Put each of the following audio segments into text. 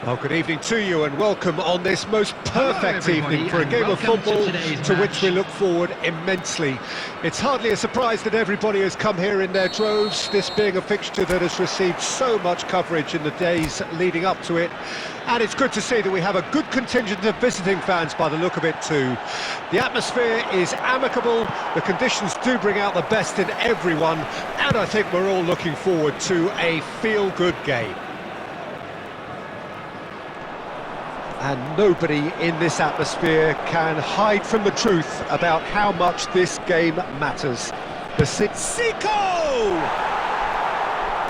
Well, good evening to you and welcome on this most perfect evening for a game of football to which we look forward immensely. It's hardly a surprise that everybody has come here in their droves, this being a fixture that has received so much coverage in the days leading up to it. And it's good to see that we have a good contingent of visiting fans by the look of it too. The atmosphere is amicable, the conditions do bring out the best in everyone, and I think we're all looking forward to a feel-good game. And nobody in this atmosphere can hide from the truth about how much this game matters. The Zico!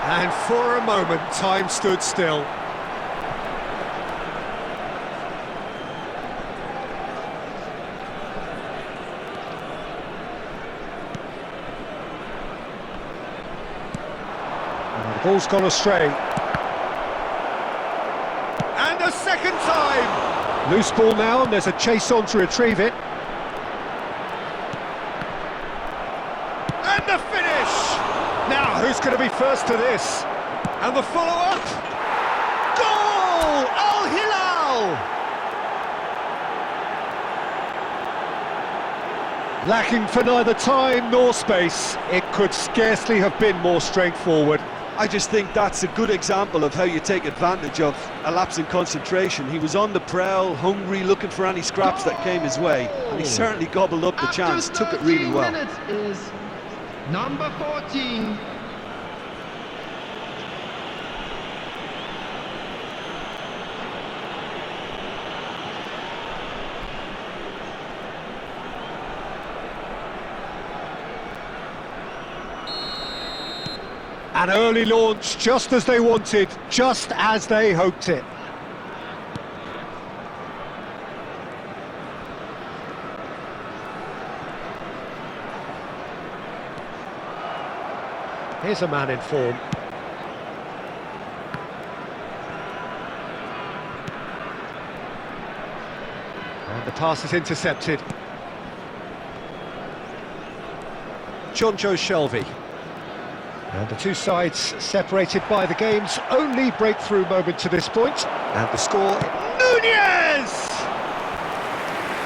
And for a moment, time stood still. And the ball's gone astray. And a second time! Loose ball now, and there's a chase on to retrieve it. And the finish! Now, who's going to be first to this? And the follow-up! Goal! Al Hilal! Lacking for neither time nor space, it could scarcely have been more straightforward. I just think that's a good example of how you take advantage of a lapse in concentration. He was on the prowl, hungry, looking for any scraps that came his way, and he certainly gobbled up the chance, took it really well. Minutes is number 14. An early launch, just as they wanted, just as they hoped it. Here's a man in form. And the pass is intercepted. Jonjo Shelvey. And the two sides separated by the game's only breakthrough moment to this point. And the score, Nunez!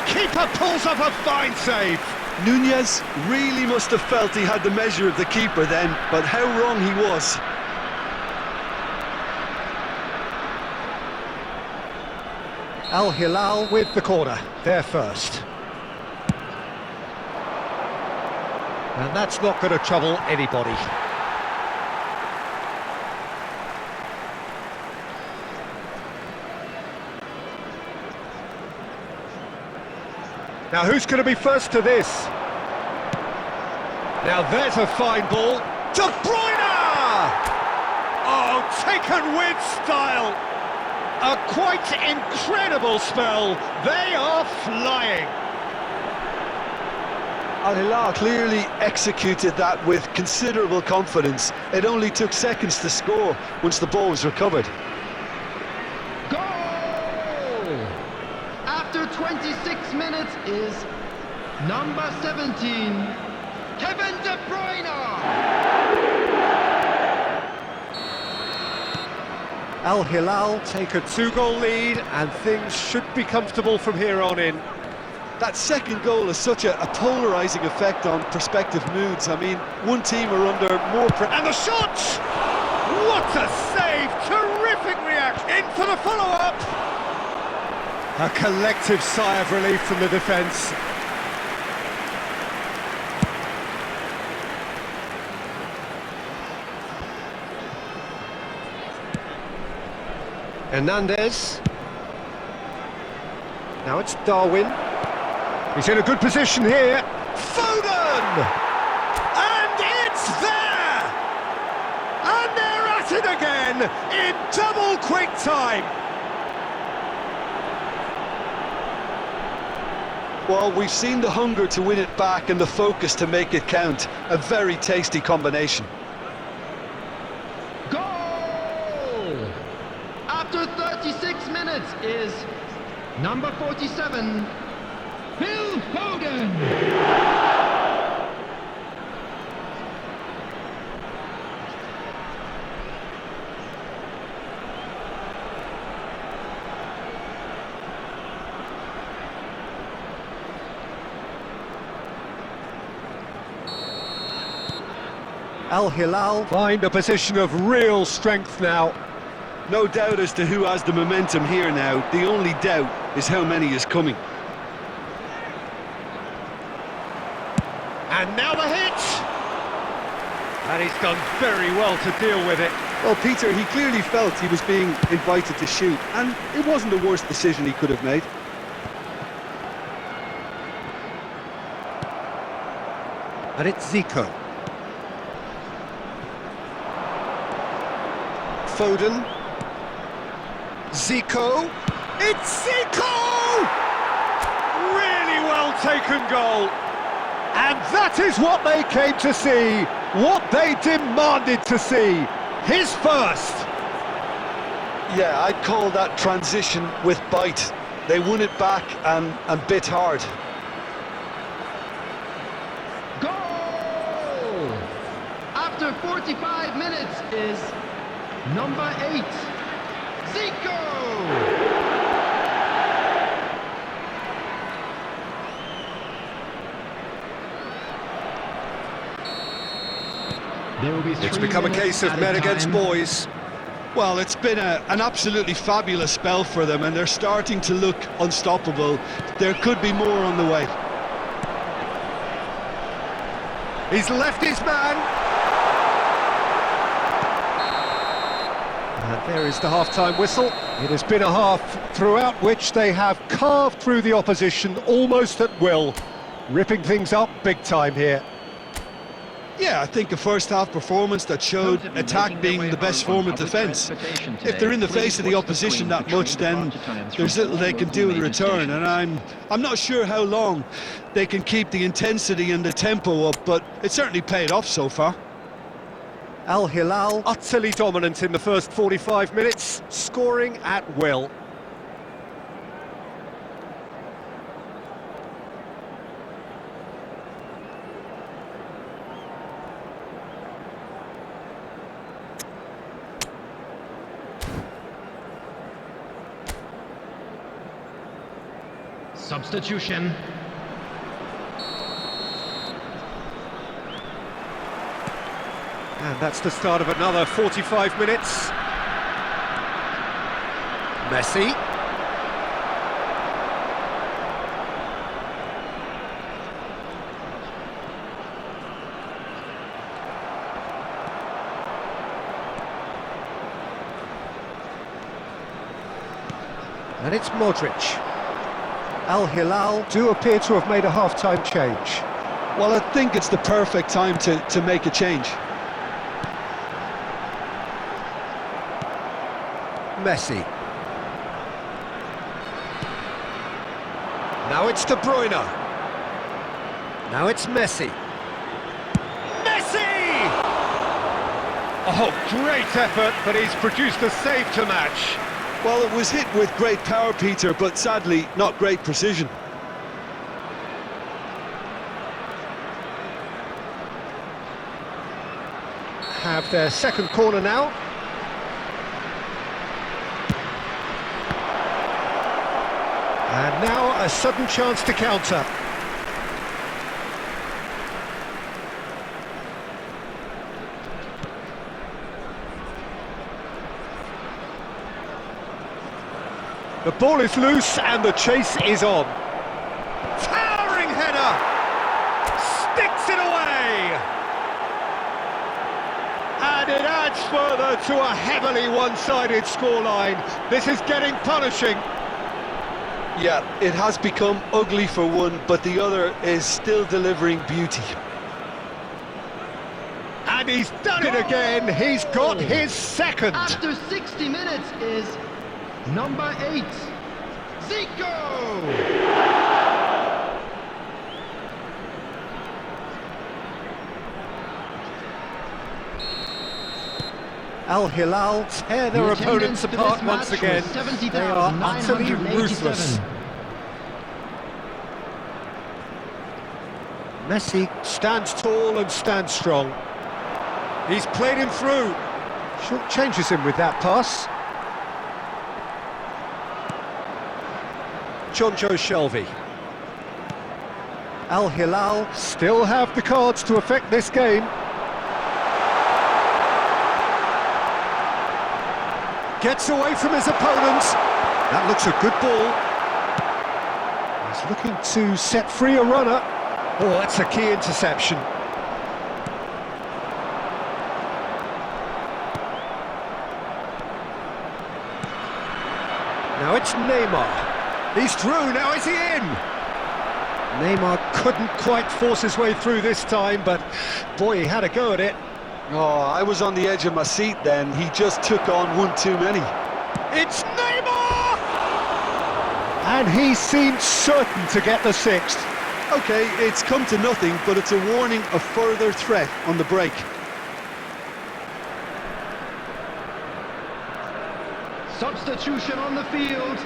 Keeper pulls off a fine save. Nunez really must have felt he had the measure of the keeper then, but how wrong he was. Al Hilal with the corner, there first. And that's not going to trouble anybody. Now who's going to be first to this? Now there's a fine ball. De Bruyne! Oh, taken with style. A quite incredible spell. They are flying. Al Hilal clearly executed that with considerable confidence. It only took seconds to score once the ball was recovered. Goal! After 26 minutes is number 17, Kevin De Bruyne! Al Hilal take a two-goal lead and things should be comfortable from here on in. That second goal has such a polarising effect on prospective moods. I mean, one team are under more pressure. And the shot! What a save! Terrific reaction! In for the follow-up! A collective sigh of relief from the defence. Hernandez. Now it's Darwin. He's in a good position here. Foden! And it's there! And they're at it again in double quick time. Well, we've seen the hunger to win it back and the focus to make it count. A very tasty combination. Goal! After 36 minutes is number 47, Phil Foden! Al Hilal find a position of real strength now. No doubt as to who has the momentum here now. The only doubt is how many is coming. And now the hit! And he's done very well to deal with it. Well, Peter, he clearly felt he was being invited to shoot, and it wasn't the worst decision he could have made. And it's Zico. Foden. Zico. It's Zico! Really well taken goal. And that is what they came to see, what they demanded to see. His first. Yeah, I'd call that transition with bite. They won it back and bit hard. Goal! After 45 minutes is number 8, Zico! It's become a case of men against boys. Well, it's been an absolutely fabulous spell for them, and they're starting to look unstoppable. There could be more on the way. He's left his man. And there is the half-time whistle. It has been a half throughout which they have carved through the opposition almost at will, ripping things up big time here. Yeah, I think a first-half performance that showed attack being the best form of defence. If they're in the face of the opposition that much, then there's little they can do in return, and I'm not sure how long they can keep the intensity and the tempo up, but it certainly paid off so far. Al Hilal utterly dominant in the first 45 minutes, scoring at will. Substitution. And that's the start of another 45 minutes. Messi. And it's Modric. Al Hilal do appear to have made a half-time change. Well, I think it's the perfect time to make a change. Messi. Now it's De Bruyne. Now it's Messi. Messi! Oh, great effort, but he's produced a save to match. Well, it was hit with great power, Peter, but sadly, not great precision. Have their second corner now. And now a sudden chance to counter. The ball is loose and the chase is on. Towering header! Sticks it away! And it adds further to a heavily one-sided scoreline. This is getting punishing. Yeah, it has become ugly for one, but the other is still delivering beauty. And he's done it again. He's got his second. After 60 minutes is number 8, Zico! Al Hilal tear their opponents apart once again. They are utterly ruthless. Messi stands tall and stands strong. He's played him through. Short changes him with that pass. Jonjo Shelvey. Al Hilal still have the cards to affect this game. gets away from his opponents. That looks a good ball. He's looking to set free a runner. Oh, that's a key interception. Now it's Neymar. He's through, now is he in? Neymar couldn't quite force his way through this time, but boy, he had a go at it. Oh, I was on the edge of my seat then. He just took on one too many. It's Neymar! And he seemed certain to get the sixth. Okay, it's come to nothing, but it's a warning of further threat on the break. Substitution on the field.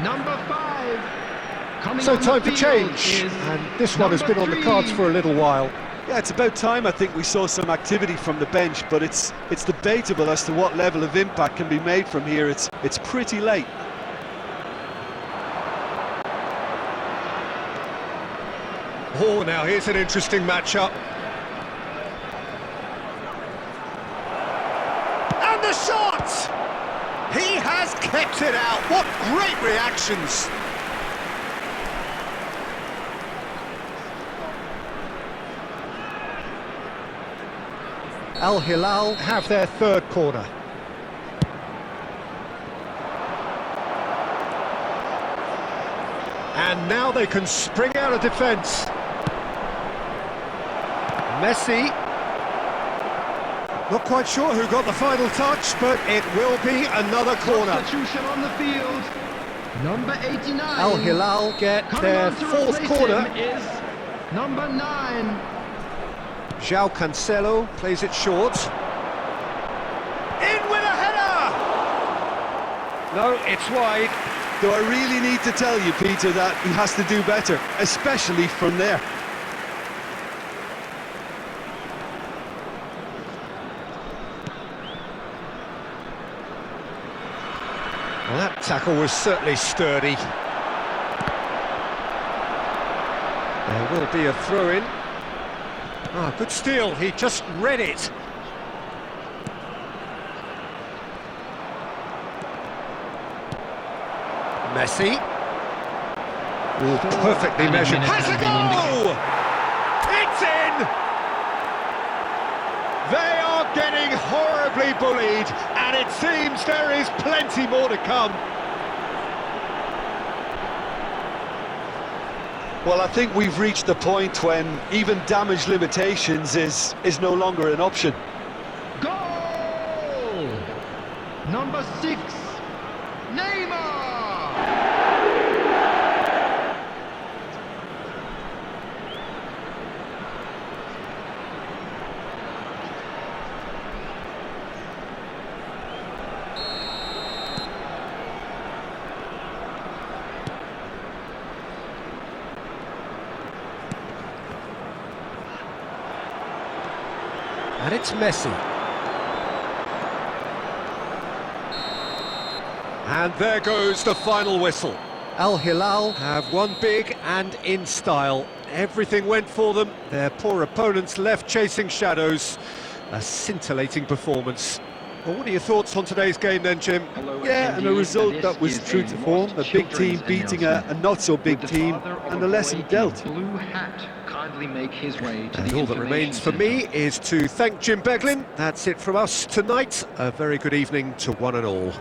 Number 5. Coming So on time the for field change, is and this one has been on the 3. cards for a little while. Yeah, it's about time I think we saw some activity from the bench, but it's debatable as to what level of impact can be made from here. It's pretty late. Oh, now here's an interesting matchup. And the shot! He has kept it out. What great reactions! Al Hilal have their third corner. And now they can spring out of defence. Messi. Not quite sure who got the final touch, but it will be another corner. Substitution on the field. Number 89. Al Hilal get Coming their on to fourth replace corner. him is number 9. João Cancelo plays it short. In with a header! No, it's wide. Do I really need to tell you, Peter, that he has to do better, especially from there? Well, that tackle was certainly sturdy. There will be a throw-in. Ah, good steal, he just read it. Messi. Ooh, perfectly measured. Has a goal! It's in! They are getting horribly bullied, and it seems there is plenty more to come. Well, I think we've reached the point when even damage limitations is no longer an option. Goal! Number 6. Neymar! And it's Messi. And there goes the final whistle. Al Hilal have won big and in style. Everything went for them. Their poor opponents left chasing shadows. A scintillating performance. Well, what are your thoughts on today's game then, Jim? Yeah, and a result that was true to form. A big team beating a not-so-big team, and a lesson dealt. Blue hat kindly make his way to And the all that remains for me is to thank Jim Beglin. That's it from us tonight. A very good evening to one and all.